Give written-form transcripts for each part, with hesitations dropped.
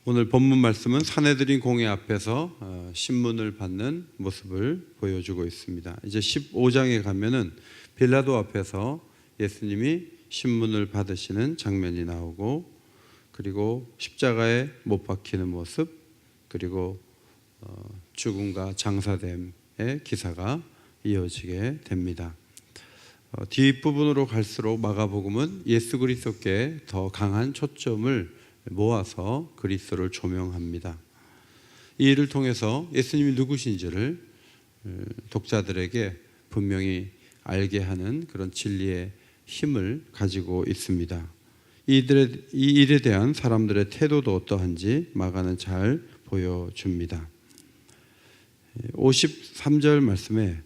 오늘 본문 말씀은 산헤드린 공회 앞에서 신문을 받는 모습을 보여주고 있습니다. 이제 15장에 가면은 빌라도 앞에서 예수님이 신문을 받으시는 장면이 나오고, 그리고 십자가에 못 박히는 모습, 그리고 죽음과 장사됨의 기사가 이어지게 됩니다. 뒷부분으로 갈수록 마가복음은 예수 그리스도께 더 강한 초점을 모아서 그리스도를 조명합니다. 이 일을 통해서 예수님이 누구신지를 독자들에게 분명히 알게 하는 그런 진리의 힘을 가지고 있습니다. 이 일에 대한 사람들의 태도도 어떠한지 마가는 잘 보여줍니다. 53절 말씀에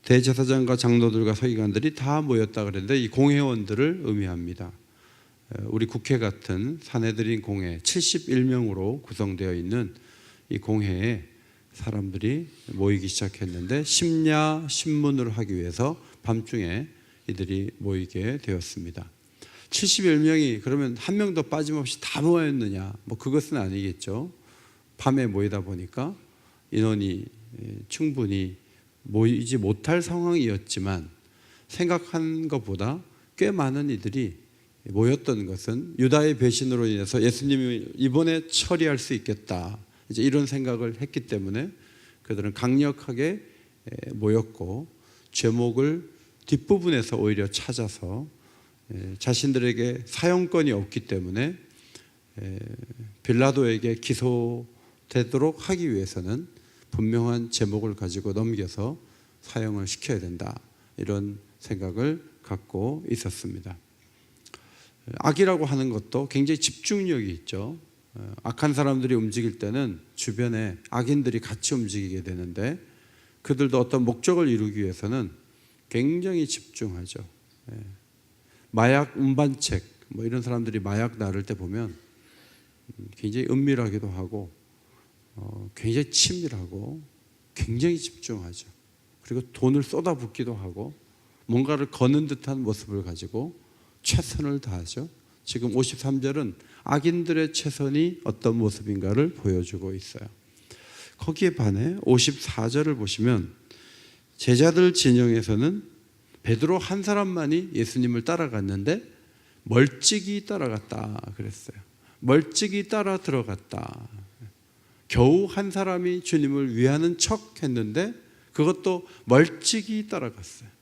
대제사장과 장로들과 서기관들이 다 모였다 그랬는데, 이 공회원들을 의미합니다. 우리 국회 같은 산헤드린 공회 71명으로 구성되어 있는 이 공회에 사람들이 모이기 시작했는데, 심야 신문을 하기 위해서 밤중에 이들이 모이게 되었습니다. 71명이 그러면 한 명도 빠짐없이 다 모였느냐? 그것은 아니겠죠. 밤에 모이다 보니까 인원이 충분히 모이지 못할 상황이었지만, 생각한 것보다 꽤 많은 이들이 모였던 것은 유다의 배신으로 인해서 예수님이 이번에 처리할 수 있겠다, 이제 이런 생각을 했기 때문에 그들은 강력하게 모였고, 제목을 뒷부분에서 오히려 찾아서 자신들에게 사형권이 없기 때문에 빌라도에게 기소되도록 하기 위해서는 분명한 제목을 가지고 넘겨서 사형을 시켜야 된다, 이런 생각을 갖고 있었습니다. 악이라고 하는 것도 굉장히 집중력이 있죠. 악한 사람들이 움직일 때는 주변에 악인들이 같이 움직이게 되는데, 그들도 어떤 목적을 이루기 위해서는 굉장히 집중하죠. 마약 운반책 이런 사람들이 마약 나를 때 보면 굉장히 은밀하기도 하고 굉장히 치밀하고 굉장히 집중하죠. 그리고 돈을 쏟아붓기도 하고 뭔가를 거는 듯한 모습을 가지고 최선을 다하죠. 지금 53절은 악인들의 최선이 어떤 모습인가를 보여주고 있어요. 거기에 반해 54절을 보시면 제자들 진영에서는 베드로 한 사람만이 예수님을 따라갔는데 멀찍이 따라갔다 그랬어요. 멀찍이 따라 들어갔다. 겨우 한 사람이 주님을 위하는 척 했는데 그것도 멀찍이 따라갔어요.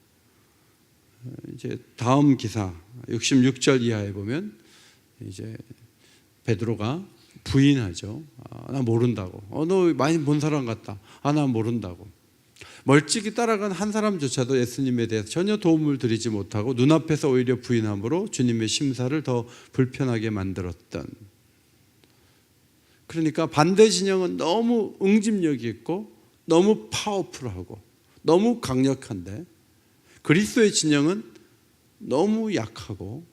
이제 다음 기사 66절 이하에 보면 이제 베드로가 부인하죠. 나 모른다고. 너 많이 본 사람 같다. 나 모른다고. 멀찍이 따라간 한 사람조차도 예수님에 대해서 전혀 도움을 드리지 못하고 눈앞에서 오히려 부인함으로 주님의 심사를 더 불편하게 만들었던. 그러니까 반대 진영은 너무 응집력이 있고 너무 파워풀하고 너무 강력한데, 그리스도의 진영은 너무 약하고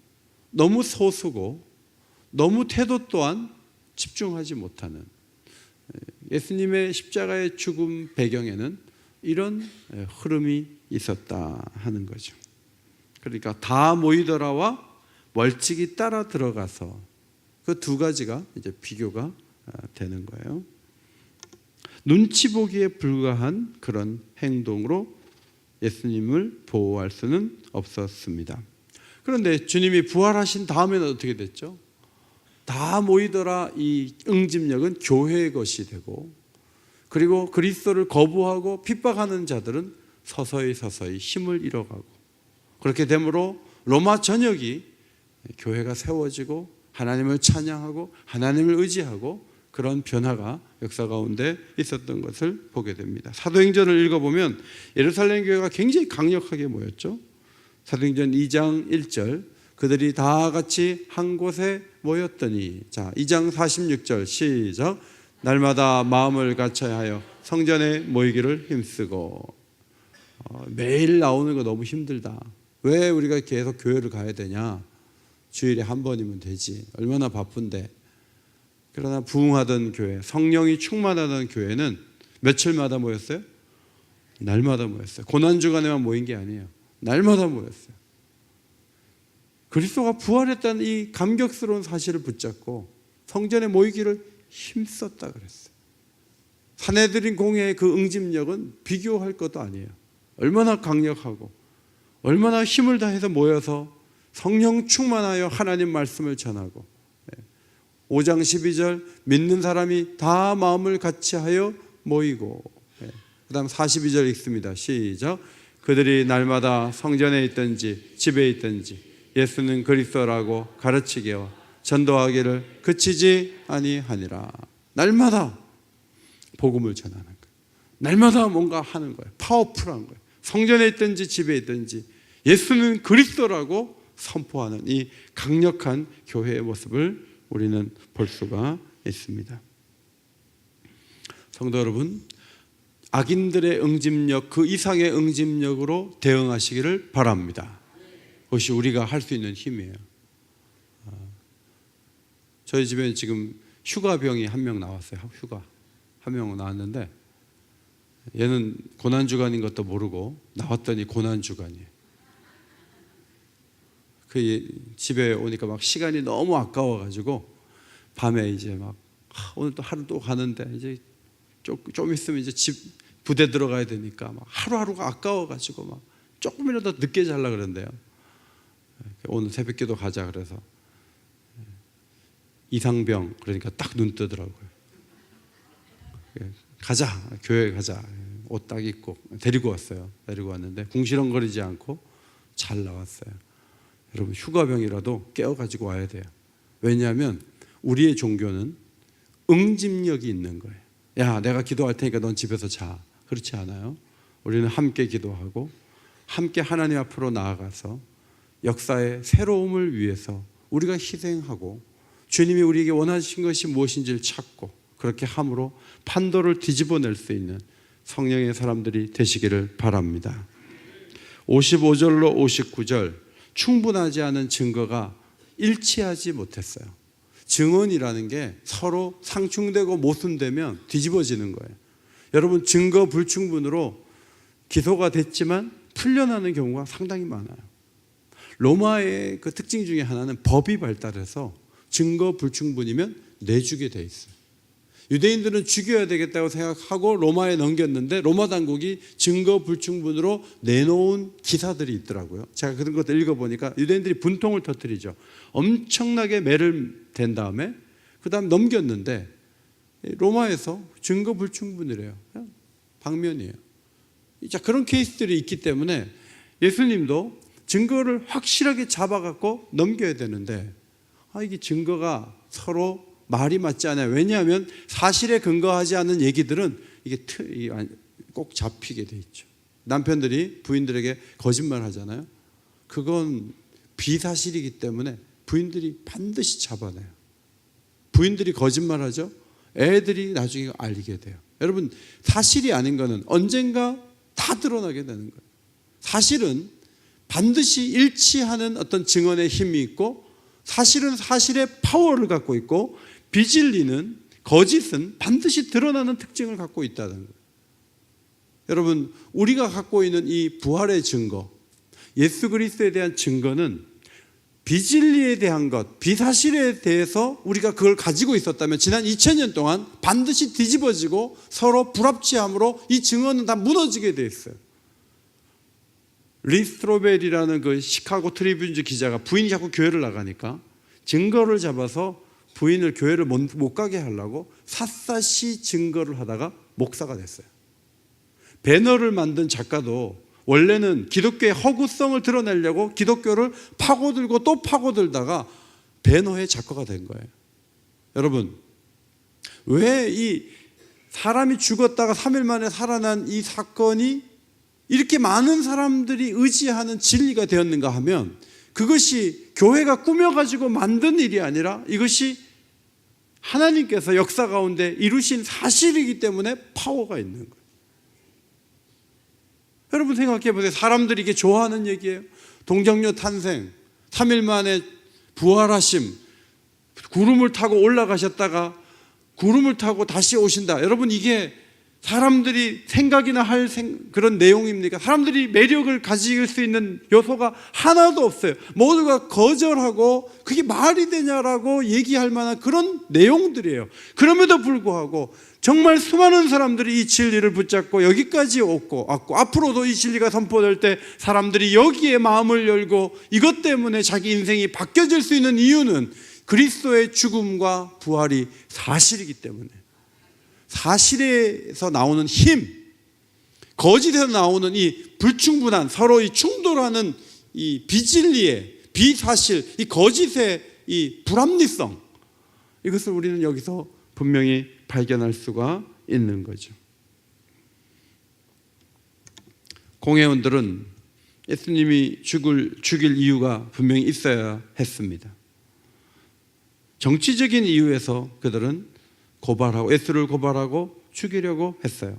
너무 소수고 너무 태도 또한 집중하지 못하는, 예수님의 십자가의 죽음 배경에는 이런 흐름이 있었다 하는 거죠. 그러니까 다 모이더라와 멀찍이 따라 들어가서 그 두 가지가 이제 비교가 되는 거예요. 눈치 보기에 불과한 그런 행동으로 예수님을 보호할 수는 없었습니다. 그런데 주님이 부활하신 다음에는 어떻게 됐죠? 다 모이더라 이 응집력은 교회의 것이 되고, 그리고 그리스도를 거부하고 핍박하는 자들은 서서히 힘을 잃어가고, 그렇게 되므로 로마 전역이 교회가 세워지고 하나님을 찬양하고 하나님을 의지하고 그런 변화가 역사 가운데 있었던 것을 보게 됩니다. 사도행전을 읽어보면 예루살렘 교회가 굉장히 강력하게 모였죠. 사도행전 2장 1절, 그들이 다 같이 한 곳에 모였더니, 자 2장 46절 시작. 날마다 마음을 같이 하여 성전에 모이기를 힘쓰고. 매일 나오는 거 너무 힘들다. 왜 우리가 계속 교회를 가야 되냐? 주일에 한 번이면 되지. 얼마나 바쁜데. 그러나 부흥하던 교회, 성령이 충만하던 교회는 며칠마다 모였어요? 날마다 모였어요. 고난주간에만 모인 게 아니에요. 날마다 모였어요. 그리스도가 부활했다는 이 감격스러운 사실을 붙잡고 성전에 모이기를 힘썼다 그랬어요. 사내들인 공회의 그 응집력은 비교할 것도 아니에요. 얼마나 강력하고 얼마나 힘을 다해서 모여서 성령 충만하여 하나님 말씀을 전하고 5장 12절 믿는 사람이 다 마음을 같이하여 모이고 그 다음 42절 읽습니다. 시작. 그들이 날마다 성전에 있든지 집에 있든지 예수는 그리스도라고 가르치게와 전도하기를 그치지 아니하니라. 날마다 복음을 전하는 거예요. 날마다 뭔가 하는 거예요. 파워풀한 거예요. 성전에 있든지 집에 있든지 예수는 그리스도라고 선포하는 이 강력한 교회의 모습을 우리는 볼 수가 있습니다. 성도 여러분, 악인들의 응집력 그 이상의 응집력으로 대응하시기를 바랍니다. 그것이 우리가 할 수 있는 힘이에요. 저희 집에 지금 휴가병이 한 명 나왔어요. 휴가 한 명 나왔는데 얘는 고난주간인 것도 모르고 나왔더니 고난주간이에요. 그 집에 오니까 막 시간이 너무 아까워가지고 밤에 이제 막 오늘 또 하루 또 가는데 이제 좀 있으면 이제 집 부대 들어가야 되니까 막 하루하루가 아까워가지고 막 조금이라도 늦게 자려고 그런대요. 오늘 새벽기도 가자 그래서 이상병 그러니까 딱 눈 뜨더라고요. 가자 교회 가자 옷 딱 입고 데리고 왔어요. 데리고 왔는데 궁시렁거리지 않고 잘 나왔어요. 여러분 휴가병이라도 깨워가지고 와야 돼요. 왜냐하면 우리의 종교는 응집력이 있는 거예요. 야 내가 기도할 테니까 넌 집에서 자. 그렇지 않아요. 우리는 함께 기도하고 함께 하나님 앞으로 나아가서 역사의 새로움을 위해서 우리가 희생하고 주님이 우리에게 원하신 것이 무엇인지를 찾고 그렇게 함으로 판도를 뒤집어낼 수 있는 성령의 사람들이 되시기를 바랍니다. 55절로 59절 충분하지 않은 증거가 일치하지 못했어요. 증언이라는 게 서로 상충되고 모순되면 뒤집어지는 거예요. 여러분 증거 불충분으로 기소가 됐지만 풀려나는 경우가 상당히 많아요. 로마의 그 특징 중에 하나는 법이 발달해서 증거 불충분이면 내주게 돼 있어요. 유대인들은 죽여야 되겠다고 생각하고 로마에 넘겼는데 로마 당국이 증거 불충분으로 내놓은 기사들이 있더라고요. 제가 그런 것들 읽어보니까 유대인들이 분통을 터뜨리죠. 엄청나게 매를 댄 다음에 그 다음 넘겼는데 로마에서 증거 불충분이래요. 그냥 방면이에요. 자, 그런 케이스들이 있기 때문에 예수님도 증거를 확실하게 잡아갖고 넘겨야 되는데 이게 증거가 서로 말이 맞지 않아요. 왜냐하면 사실에 근거하지 않은 얘기들은 이게 꼭 잡히게 돼 있죠. 남편들이 부인들에게 거짓말 하잖아요. 그건 비사실이기 때문에 부인들이 반드시 잡아내요. 부인들이 거짓말하죠. 애들이 나중에 알리게 돼요. 여러분 사실이 아닌 거는 언젠가 다 드러나게 되는 거예요. 사실은 반드시 일치하는 어떤 증언의 힘이 있고 사실은 사실의 파워를 갖고 있고 비진리는 거짓은 반드시 드러나는 특징을 갖고 있다는 거예요. 여러분 우리가 갖고 있는 이 부활의 증거 예수 그리스도에 대한 증거는 비진리에 대한 것, 비사실에 대해서 우리가 그걸 가지고 있었다면 지난 2000년 동안 반드시 뒤집어지고 서로 불합치함으로 이 증언은 다 무너지게 돼 있어요. 리 스트로벨이라는 그 시카고 트리뷴즈 기자가 부인이 자꾸 교회를 나가니까 증거를 잡아서 부인을 교회를 못 가게 하려고 샅샅이 증거를 하다가 목사가 됐어요. 배너를 만든 작가도 원래는 기독교의 허구성을 드러내려고 기독교를 파고들고 또 파고들다가 배너의 작가가 된 거예요. 여러분 왜 이 사람이 죽었다가 3일 만에 살아난 이 사건이 이렇게 많은 사람들이 의지하는 진리가 되었는가 하면 그것이 교회가 꾸며가지고 만든 일이 아니라 이것이 하나님께서 역사 가운데 이루신 사실이기 때문에 파워가 있는 거예요. 여러분 생각해 보세요. 사람들이 이게 좋아하는 얘기예요. 동정녀 탄생, 3일 만에 부활하심, 구름을 타고 올라가셨다가 구름을 타고 다시 오신다. 여러분 이게 사람들이 생각이나 할 그런 내용입니까? 사람들이 매력을 가질 수 있는 요소가 하나도 없어요. 모두가 거절하고 그게 말이 되냐라고 얘기할 만한 그런 내용들이에요. 그럼에도 불구하고 정말 수많은 사람들이 이 진리를 붙잡고 여기까지 왔고 앞으로도 이 진리가 선포될 때 사람들이 여기에 마음을 열고 이것 때문에 자기 인생이 바뀌어질 수 있는 이유는 그리스도의 죽음과 부활이 사실이기 때문에, 사실에서 나오는 힘, 거짓에서 나오는 이 불충분한, 서로 이 충돌하는 이 비진리의 비사실, 이 거짓의 이 불합리성, 이것을 우리는 여기서 분명히 발견할 수가 있는 거죠. 공회원들은 예수님이 죽일 이유가 분명히 있어야 했습니다. 정치적인 이유에서 그들은 예수를 고발하고 죽이려고 했어요.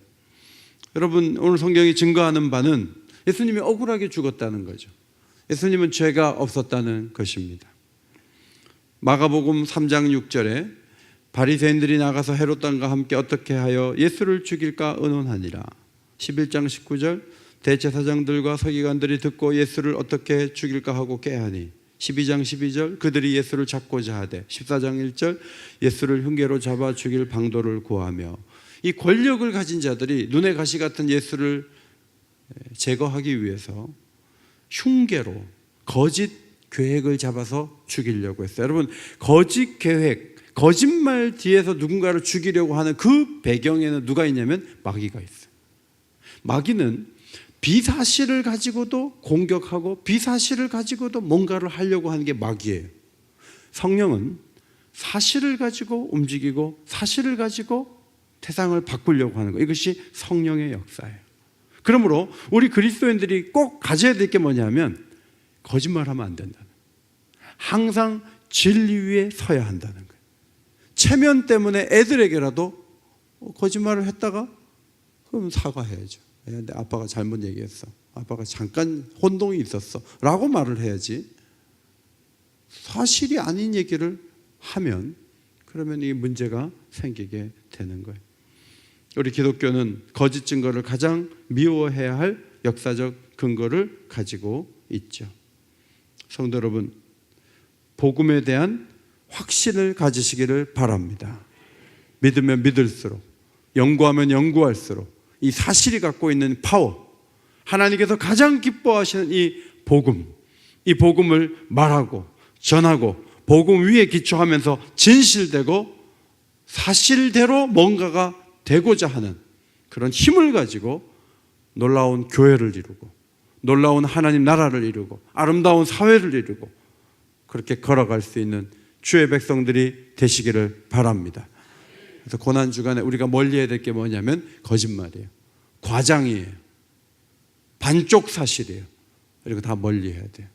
여러분, 오늘 성경이 증거하는 바는 예수님이 억울하게 죽었다는 거죠. 예수님은 죄가 없었다는 것입니다. 마가복음 3장 6절에 바리새인들이 나가서 헤롯 왕과 함께 어떻게 하여 예수를 죽일까 의논하니라. 11장 19절 대제사장들과 서기관들이 듣고 예수를 어떻게 죽일까 하고 꾀하니. 12장 12절 그들이 예수를 잡고자 하되. 14장 1절 예수를 흉계로 잡아 죽일 방도를 구하며. 이 권력을 가진 자들이 눈에 가시 같은 예수를 제거하기 위해서 흉계로 거짓 계획을 잡아서 죽이려고 했어요. 여러분, 거짓 계획, 거짓말 뒤에서 누군가를 죽이려고 하는 그 배경에는 누가 있냐면 마귀가 있어요. 마귀는 비사실을 가지고도 공격하고 비사실을 가지고도 뭔가를 하려고 하는 게 마귀예요. 성령은 사실을 가지고 움직이고 사실을 가지고 세상을 바꾸려고 하는 거, 이것이 성령의 역사예요. 그러므로 우리 그리스도인들이 꼭 가져야 될 게 뭐냐면 거짓말하면 안 된다는 거예요. 항상 진리 위에 서야 한다는 거예요. 체면 때문에 애들에게라도 거짓말을 했다가 그럼 사과해야죠. 내 아빠가 잘못 얘기했어, 아빠가 잠깐 혼동이 있었어 라고 말을 해야지, 사실이 아닌 얘기를 하면 그러면 이 문제가 생기게 되는 거예요. 우리 기독교는 거짓 증거를 가장 미워해야 할 역사적 근거를 가지고 있죠. 성도 여러분, 복음에 대한 확신을 가지시기를 바랍니다. 믿으면 믿을수록, 연구하면 연구할수록 이 사실이 갖고 있는 파워, 하나님께서 가장 기뻐하시는 이 복음, 이 복음을 말하고 전하고 복음 위에 기초하면서 진실되고 사실대로 뭔가가 되고자 하는 그런 힘을 가지고 놀라운 교회를 이루고 놀라운 하나님 나라를 이루고 아름다운 사회를 이루고 그렇게 걸어갈 수 있는 주의 백성들이 되시기를 바랍니다. 그래서 고난주간에 우리가 멀리해야 될 게 뭐냐면 거짓말이에요, 과장이에요, 반쪽 사실이에요. 그리고 다 멀리해야 돼요.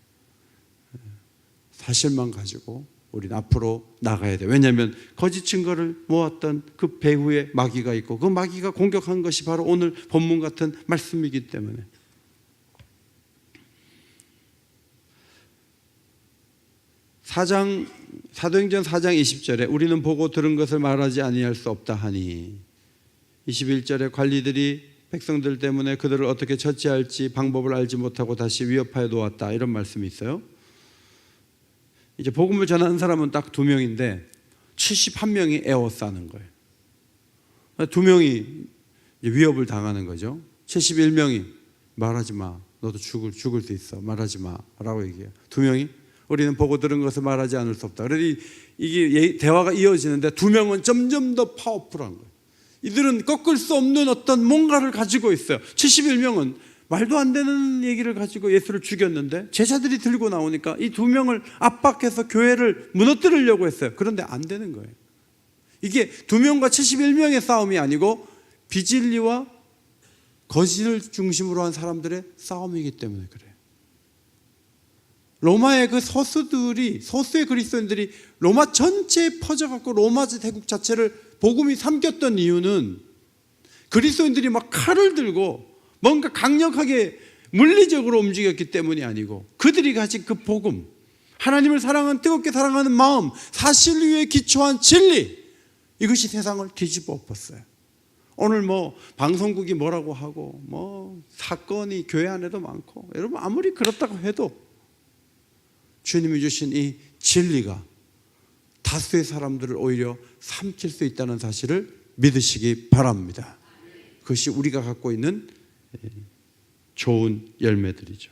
사실만 가지고 우리는 앞으로 나가야 돼요. 왜냐하면 거짓 증거를 모았던 그 배후에 마귀가 있고 그 마귀가 공격한 것이 바로 오늘 본문 같은 말씀이기 때문에. 사도행전 4장 20절에 우리는 보고 들은 것을 말하지 아니할 수 없다 하니, 21절에 관리들이 백성들 때문에 그들을 어떻게 처치할지 방법을 알지 못하고 다시 위협하여 놓았다, 이런 말씀이 있어요. 이제 복음을 전하는 사람은 딱 2명인데 71명이 에워싸는 거예요. 2명이 위협을 당하는 거죠. 71명이 말하지 마, 너도 죽을 수 있어, 말하지 마 라고 얘기해요. 2명이 우리는 보고 들은 것을 말하지 않을 수 없다. 그래서 이게 대화가 이어지는데 2명은 점점 더 파워풀한 거예요. 이들은 꺾을 수 없는 어떤 뭔가를 가지고 있어요. 71명은 말도 안 되는 얘기를 가지고 예수를 죽였는데 제자들이 들고 나오니까 이 2명을 압박해서 교회를 무너뜨리려고 했어요. 그런데 안 되는 거예요. 이게 2명과 71명의 싸움이 아니고 비진리와 거짓을 중심으로 한 사람들의 싸움이기 때문에 그래요. 로마의 그 소수의 그리스도인들이 로마 전체에 퍼져갖고 로마 대국 자체를 복음이 삼켰던 이유는 그리스도인들이 막 칼을 들고 뭔가 강력하게 물리적으로 움직였기 때문이 아니고 그들이 가진 그 복음, 하나님을 뜨겁게 사랑하는 마음, 사실 위에 기초한 진리, 이것이 세상을 뒤집어 엎었어요. 오늘 뭐 방송국이 뭐라고 하고 뭐 사건이 교회 안에도 많고, 여러분 아무리 그렇다고 해도 주님이 주신 이 진리가 다수의 사람들을 오히려 삼킬 수 있다는 사실을 믿으시기 바랍니다. 그것이 우리가 갖고 있는 좋은 열매들이죠.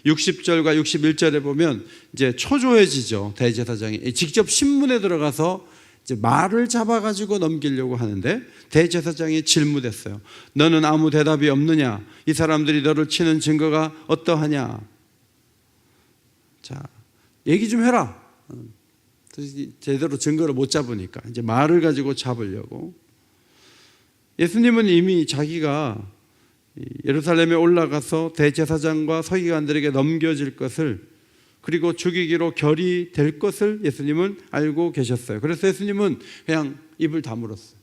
60절과 61절에 보면 이제 초조해지죠. 대제사장이 직접 신문에 들어가서 이제 말을 잡아가지고 넘기려고 하는데, 대제사장이 질문했어요. 너는 아무 대답이 없느냐? 이 사람들이 너를 치는 증거가 어떠하냐? 자, 얘기 좀 해라. 제대로 증거를 못 잡으니까 이제 말을 가지고 잡으려고. 예수님은 이미 자기가 예루살렘에 올라가서 대제사장과 서기관들에게 넘겨질 것을, 그리고 죽이기로 결의될 것을 예수님은 알고 계셨어요. 그래서 예수님은 그냥 입을 다물었어요.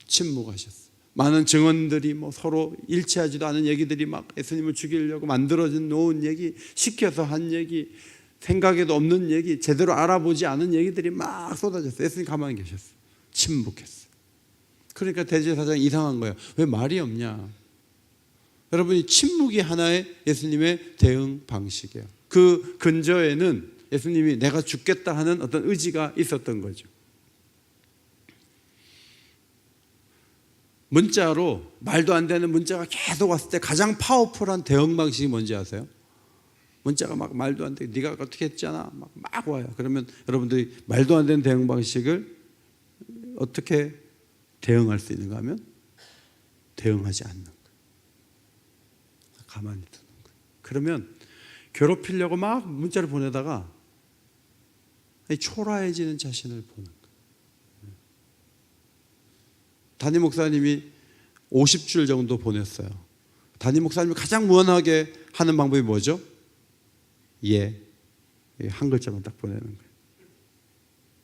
침묵하셨어요. 많은 증언들이 뭐 서로 일치하지도 않은 얘기들이 막 예수님을 죽이려고 만들어진 놓은 얘기, 시켜서 한 얘기, 생각에도 없는 얘기, 제대로 알아보지 않은 얘기들이 막 쏟아졌어요. 예수님 가만히 계셨어요. 침묵했어요. 그러니까 대제사장이 이상한 거예요. 왜 말이 없냐? 여러분이 침묵이 하나의 예수님의 대응 방식이에요. 그 근저에는 예수님이 내가 죽겠다 하는 어떤 의지가 있었던 거죠. 문자로, 말도 안 되는 문자가 계속 왔을 때 가장 파워풀한 대응 방식이 뭔지 아세요? 문자가 막 말도 안 돼, 네가 어떻게 했잖아, 막 와요. 그러면 여러분들이 말도 안 되는 대응 방식을 어떻게 대응할 수 있는가 하면 대응하지 않는 거예요. 가만히 두는 거예요. 그러면 괴롭히려고 막 문자를 보내다가 초라해지는 자신을 보는 거예요. 담임 목사님이 50줄 정도 보냈어요. 담임 목사님이 가장 무난하게 하는 방법이 뭐죠? 예, 한 글자만 딱 보내는 거예요.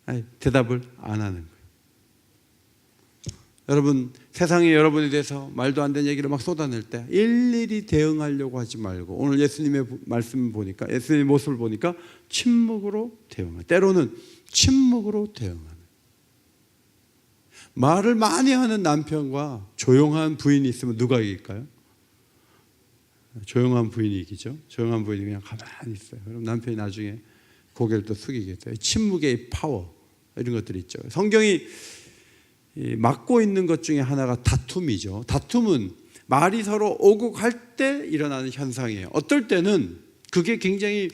아니, 대답을 안 하는 거예요. 여러분, 세상이 여러분에 대해서 말도 안 되는 얘기를 막 쏟아낼 때 일일이 대응하려고 하지 말고, 오늘 예수님의 말씀을 보니까, 예수님의 모습을 보니까 침묵으로 대응하는, 때로는 침묵으로 대응하는. 말을 많이 하는 남편과 조용한 부인이 있으면 누가 이길까요? 조용한 부인이 이기죠. 조용한 부인이 그냥 가만히 있어요. 그럼 남편이 나중에 고개를 또 숙이겠어요. 침묵의 파워, 이런 것들이 있죠. 성경이 맡고 있는 것 중에 하나가 다툼이죠. 다툼은 말이 서로 오국할 때 일어나는 현상이에요. 어떨 때는 그게 굉장히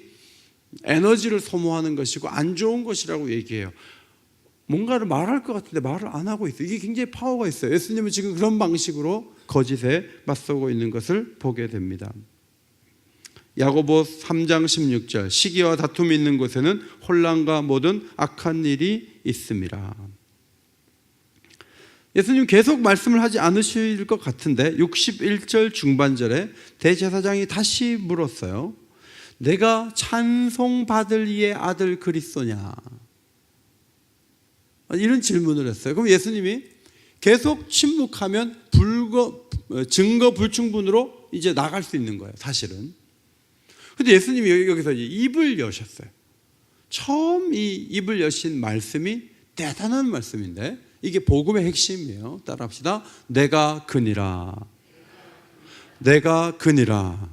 에너지를 소모하는 것이고 안 좋은 것이라고 얘기해요. 뭔가를 말할 것 같은데 말을 안 하고 있어요. 이게 굉장히 파워가 있어요. 예수님은 지금 그런 방식으로 거짓에 맞서고 있는 것을 보게 됩니다. 야고보 3장 16절, 시기와 다툼이 있는 곳에는 혼란과 모든 악한 일이 있습니다. 예수님 계속 말씀을 하지 않으실 것 같은데 61절 중반절에 대제사장이 다시 물었어요. 내가 찬송받을 이의 아들 그리스도냐? 이런 질문을 했어요. 그럼 예수님이 계속 침묵하면 증거 불충분으로 이제 나갈 수 있는 거예요, 사실은. 근데 예수님이 여기서 입을 여셨어요. 처음 이 입을 여신 말씀이 대단한 말씀인데, 이게 복음의 핵심이에요. 따라합시다. 내가 그니라. 내가 그니라.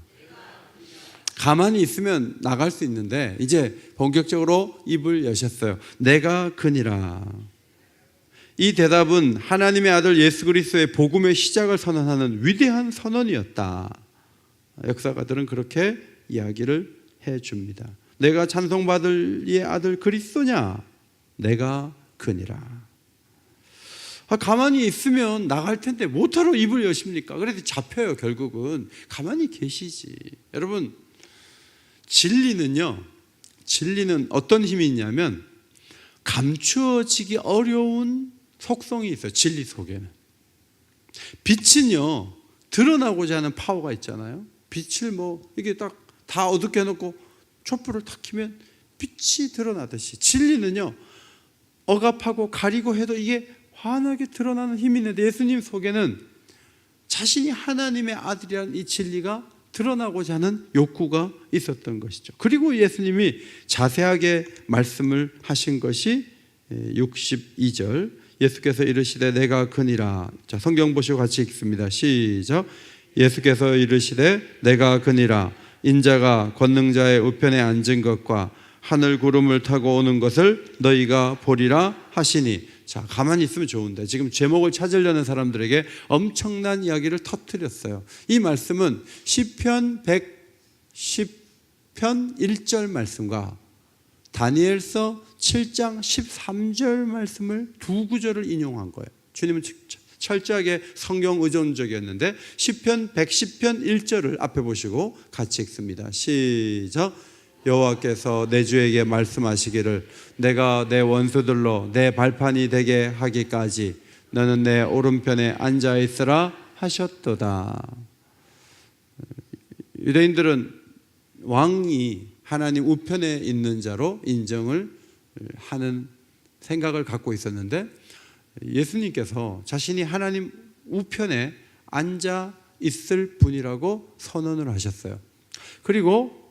가만히 있으면 나갈 수 있는데 이제 본격적으로 입을 여셨어요. 내가 그니라. 이 대답은 하나님의 아들 예수 그리스도의 복음의 시작을 선언하는 위대한 선언이었다. 역사가들은 그렇게 이야기를 해줍니다. 내가 찬송받을 이의 아들 그리스도냐? 내가 그니라. 가만히 있으면 나갈 텐데 뭐하러 입을 여십니까? 그래서 잡혀요. 결국은 가만히 계시지. 여러분, 진리는 어떤 힘이 있냐면 감추어지기 어려운 속성이 있어요. 진리 속에는. 빛은요, 드러나고자 하는 파워가 있잖아요. 빛을 이게 딱 다 어둡게 해놓고 촛불을 탁 켜면 빛이 드러나듯이, 진리는요, 억압하고 가리고 해도 이게 환하게 드러나는 힘이 있는데, 예수님 속에는 자신이 하나님의 아들이라는 이 진리가 드러나고자 하는 욕구가 있었던 것이죠. 그리고 예수님이 자세하게 말씀을 하신 것이 62절, 예수께서 이르시되 내가 그니라. 자, 성경 보시고 같이 읽습니다. 시작. 예수께서 이르시되 내가 그니라. 인자가 권능자의 우편에 앉은 것과 하늘 구름을 타고 오는 것을 너희가 보리라 하시니. 자, 가만히 있으면 좋은데 지금 제목을 찾으려는 사람들에게 엄청난 이야기를 터뜨렸어요. 이 말씀은 시편 110편 1절 말씀과 다니엘서 7장 13절 말씀을 두 구절을 인용한 거예요. 주님은 철저하게 성경 의존적이었는데 시편 110편 1절을 앞에 보시고 같이 읽습니다. 시작. 여호와께서 내 주에게 말씀하시기를 내가 내 원수들로 내 발판이 되게 하기까지 너는 내 오른편에 앉아 있으라 하셨도다. 유대인들은 왕이 하나님 우편에 있는 자로 인정을 하는 생각을 갖고 있었는데 예수님께서 자신이 하나님 우편에 앉아 있을 분이라고 선언을 하셨어요. 그리고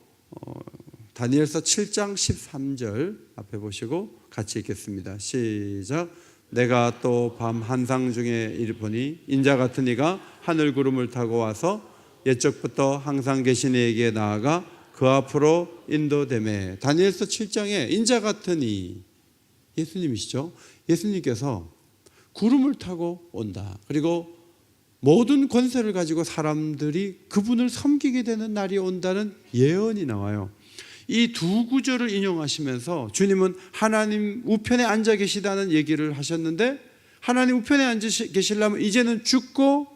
다니엘서 7장 13절 앞에 보시고 같이 읽겠습니다. 시작. 내가 또 밤 한상 중에 보니 인자 같은 이가 하늘 구름을 타고 와서 옛적부터 항상 계신 이에게 나아가 그 앞으로 인도되매. 다니엘서 7장에 인자 같은 이, 예수님이시죠. 예수님께서 구름을 타고 온다. 그리고 모든 권세를 가지고 사람들이 그분을 섬기게 되는 날이 온다는 예언이 나와요. 이 두 구절을 인용하시면서 주님은 하나님 우편에 앉아 계시다는 얘기를 하셨는데, 하나님 우편에 앉아 계시려면 이제는 죽고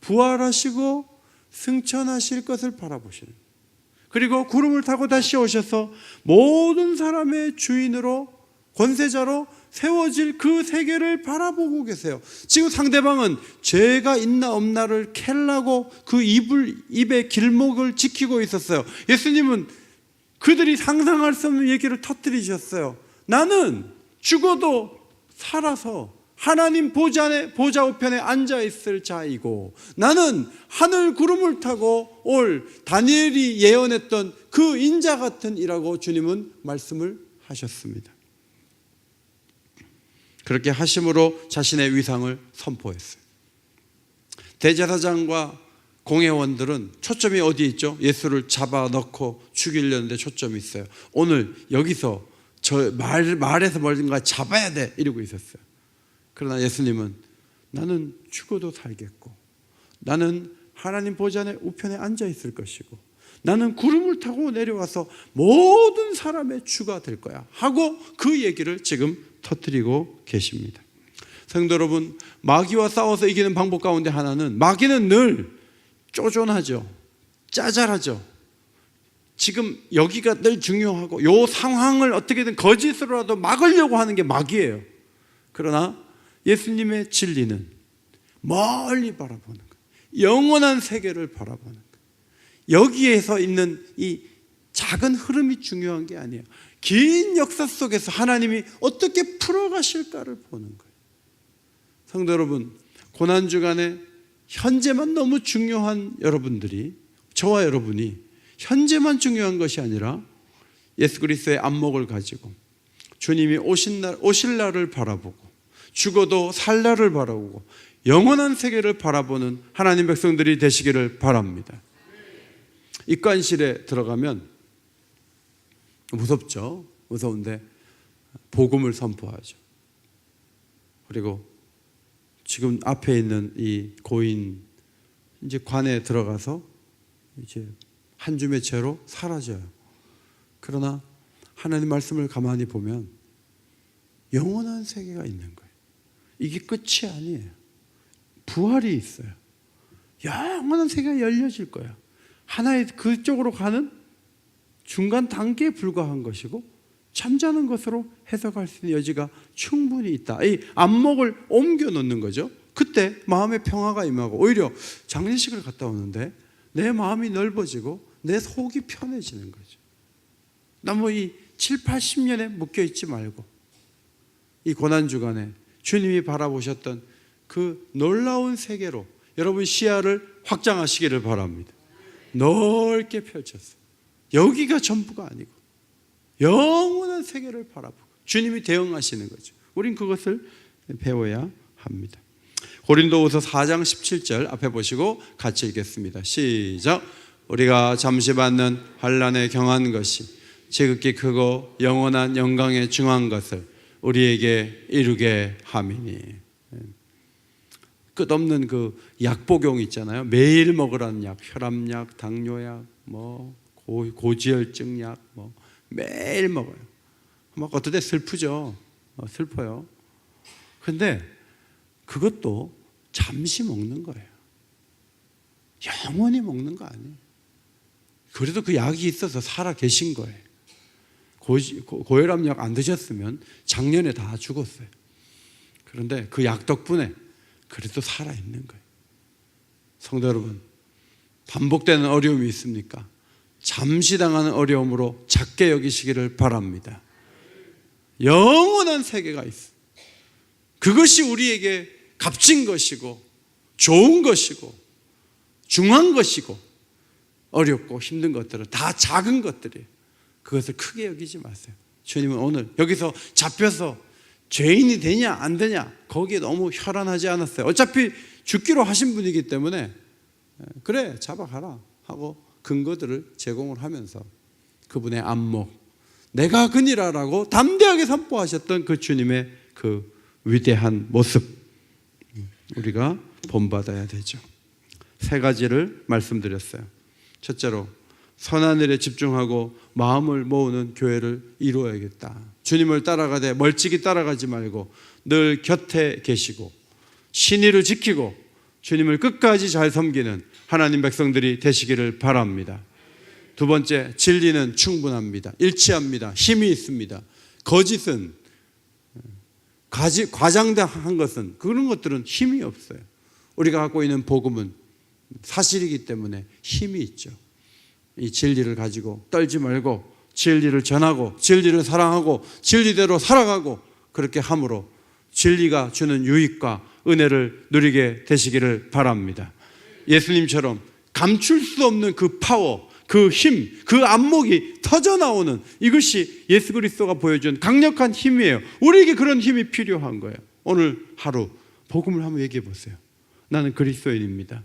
부활하시고 승천하실 것을 바라보시는, 그리고 구름을 타고 다시 오셔서 모든 사람의 주인으로 권세자로 세워질 그 세계를 바라보고 계세요. 지금 상대방은 죄가 있나 없나를 캘라고 그 입의 길목을 지키고 있었어요. 예수님은 그들이 상상할 수 없는 얘기를 터뜨리셨어요. 나는 죽어도 살아서 하나님 보좌 우편에 앉아 있을 자이고, 나는 하늘 구름을 타고 올 다니엘이 예언했던 그 인자 같은 이라고 주님은 말씀을 하셨습니다. 그렇게 하심으로 자신의 위상을 선포했어요. 대제사장과 공회원들은 초점이 어디에 있죠? 예수를 잡아넣고 죽이려는데 초점이 있어요. 오늘 여기서 저 말에서 뭔가 잡아야 돼 이러고 있었어요. 그러나 예수님은 나는 죽어도 살겠고, 나는 하나님 보좌의 우편에 앉아 있을 것이고, 나는 구름을 타고 내려와서 모든 사람의 주가 될 거야 하고 그 얘기를 지금 터뜨리고 계십니다. 성도 여러분, 마귀와 싸워서 이기는 방법 가운데 하나는, 마귀는 늘 쪼존하죠. 짜잘하죠. 지금 여기가 늘 중요하고 이 상황을 어떻게든 거짓으로라도 막으려고 하는 게 마귀예요. 그러나 예수님의 진리는 멀리 바라보는 거예요. 영원한 세계를 바라보는 거예요. 여기에서 있는 이 작은 흐름이 중요한 게 아니에요. 긴 역사 속에서 하나님이 어떻게 풀어가실까를 보는 거예요. 성도 여러분, 고난주간에 현재만 너무 중요한 여러분들이, 저와 여러분이 현재만 중요한 것이 아니라 예수 그리스도의 안목을 가지고 주님이 오실 날을 바라보고 죽어도 살 날을 바라보고 영원한 세계를 바라보는 하나님 백성들이 되시기를 바랍니다. 입관실에 들어가면 무섭죠. 무서운데 복음을 선포하죠. 그리고 지금 앞에 있는 이 고인 이제 관에 들어가서 이제 한 줌의 채로 사라져요. 그러나 하나님 말씀을 가만히 보면 영원한 세계가 있는 거예요. 이게 끝이 아니에요. 부활이 있어요. 영원한 세계가 열려질 거야. 하나의 그쪽으로 가는 중간 단계에 불과한 것이고, 잠자는 것으로 해석할 수 있는 여지가 충분히 있다. 이 안목을 옮겨 놓는 거죠. 그때 마음의 평화가 임하고, 오히려 장례식을 갔다 오는데 내 마음이 넓어지고 내 속이 편해지는 거죠. 너무 이 7, 80년에 묶여있지 말고 이 고난주간에 주님이 바라보셨던 그 놀라운 세계로 여러분 시야를 확장하시기를 바랍니다. 넓게 펼쳐서 여기가 전부가 아니고 영원한 세계를 바라보고 주님이 대응하시는 거죠. 우린 그것을 배워야 합니다. 고린도후서 4장 17절 앞에 보시고 같이 읽겠습니다. 시작. 우리가 잠시 받는 환난에 경한 것이 지극히 크고 영원한 영광에 중한 것을 우리에게 이루게 함이니. 끝없는 그 약복용 있잖아요. 매일 먹으라는 약, 혈압약, 당뇨약, 고지혈증 약, 매일 먹어요. 막 어떨 때 슬프죠. 슬퍼요. 근데 그것도 잠시 먹는 거예요. 영원히 먹는 거 아니에요. 그래도 그 약이 있어서 살아 계신 거예요. 고혈압약 안 드셨으면 작년에 다 죽었어요. 그런데 그 약 덕분에 그래도 살아있는 거예요. 성도 여러분, 반복되는 어려움이 있습니까? 잠시 당하는 어려움으로 작게 여기시기를 바랍니다. 영원한 세계가 있어요. 그것이 우리에게 값진 것이고 좋은 것이고 중요한 것이고, 어렵고 힘든 것들은 다 작은 것들이에요. 그것을 크게 여기지 마세요. 주님은 오늘 여기서 잡혀서 죄인이 되냐 안 되냐 거기에 너무 혈안하지 않았어요. 어차피 죽기로 하신 분이기 때문에 그래 잡아가라 하고 근거들을 제공을 하면서 그분의 안목, 내가 그니라라고 담대하게 선포하셨던 그 주님의 그 위대한 모습, 우리가 본받아야 되죠. 세 가지를 말씀드렸어요. 첫째로 선한 일에 집중하고 마음을 모으는 교회를 이루어야겠다. 주님을 따라가되 멀찍이 따라가지 말고 늘 곁에 계시고 신의를 지키고 주님을 끝까지 잘 섬기는 하나님 백성들이 되시기를 바랍니다. 두 번째, 진리는 충분합니다. 일치합니다. 힘이 있습니다. 거짓은, 과장한 것은, 그런 것들은 힘이 없어요. 우리가 갖고 있는 복음은 사실이기 때문에 힘이 있죠. 이 진리를 가지고 떨지 말고 진리를 전하고 진리를 사랑하고 진리대로 살아가고, 그렇게 함으로 진리가 주는 유익과 은혜를 누리게 되시기를 바랍니다. 예수님처럼 감출 수 없는 그 파워, 그 힘, 그 안목이 터져나오는, 이것이 예수 그리스도가 보여준 강력한 힘이에요. 우리에게 그런 힘이 필요한 거예요. 오늘 하루 복음을 한번 얘기해 보세요. 나는 그리스도인입니다.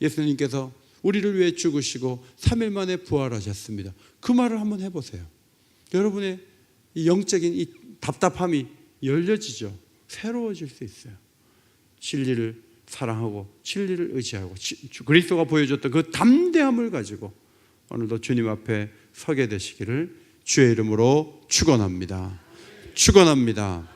예수님께서 우리를 위해 죽으시고 3일 만에 부활하셨습니다. 그 말을 한번 해보세요. 여러분의 이 영적인 이 답답함이 열려지죠. 새로워질 수 있어요. 진리를 사랑하고 진리를 의지하고 그리스도가 보여줬던 그 담대함을 가지고 오늘도 주님 앞에 서게 되시기를 주의 이름으로 축원합니다. 축원합니다.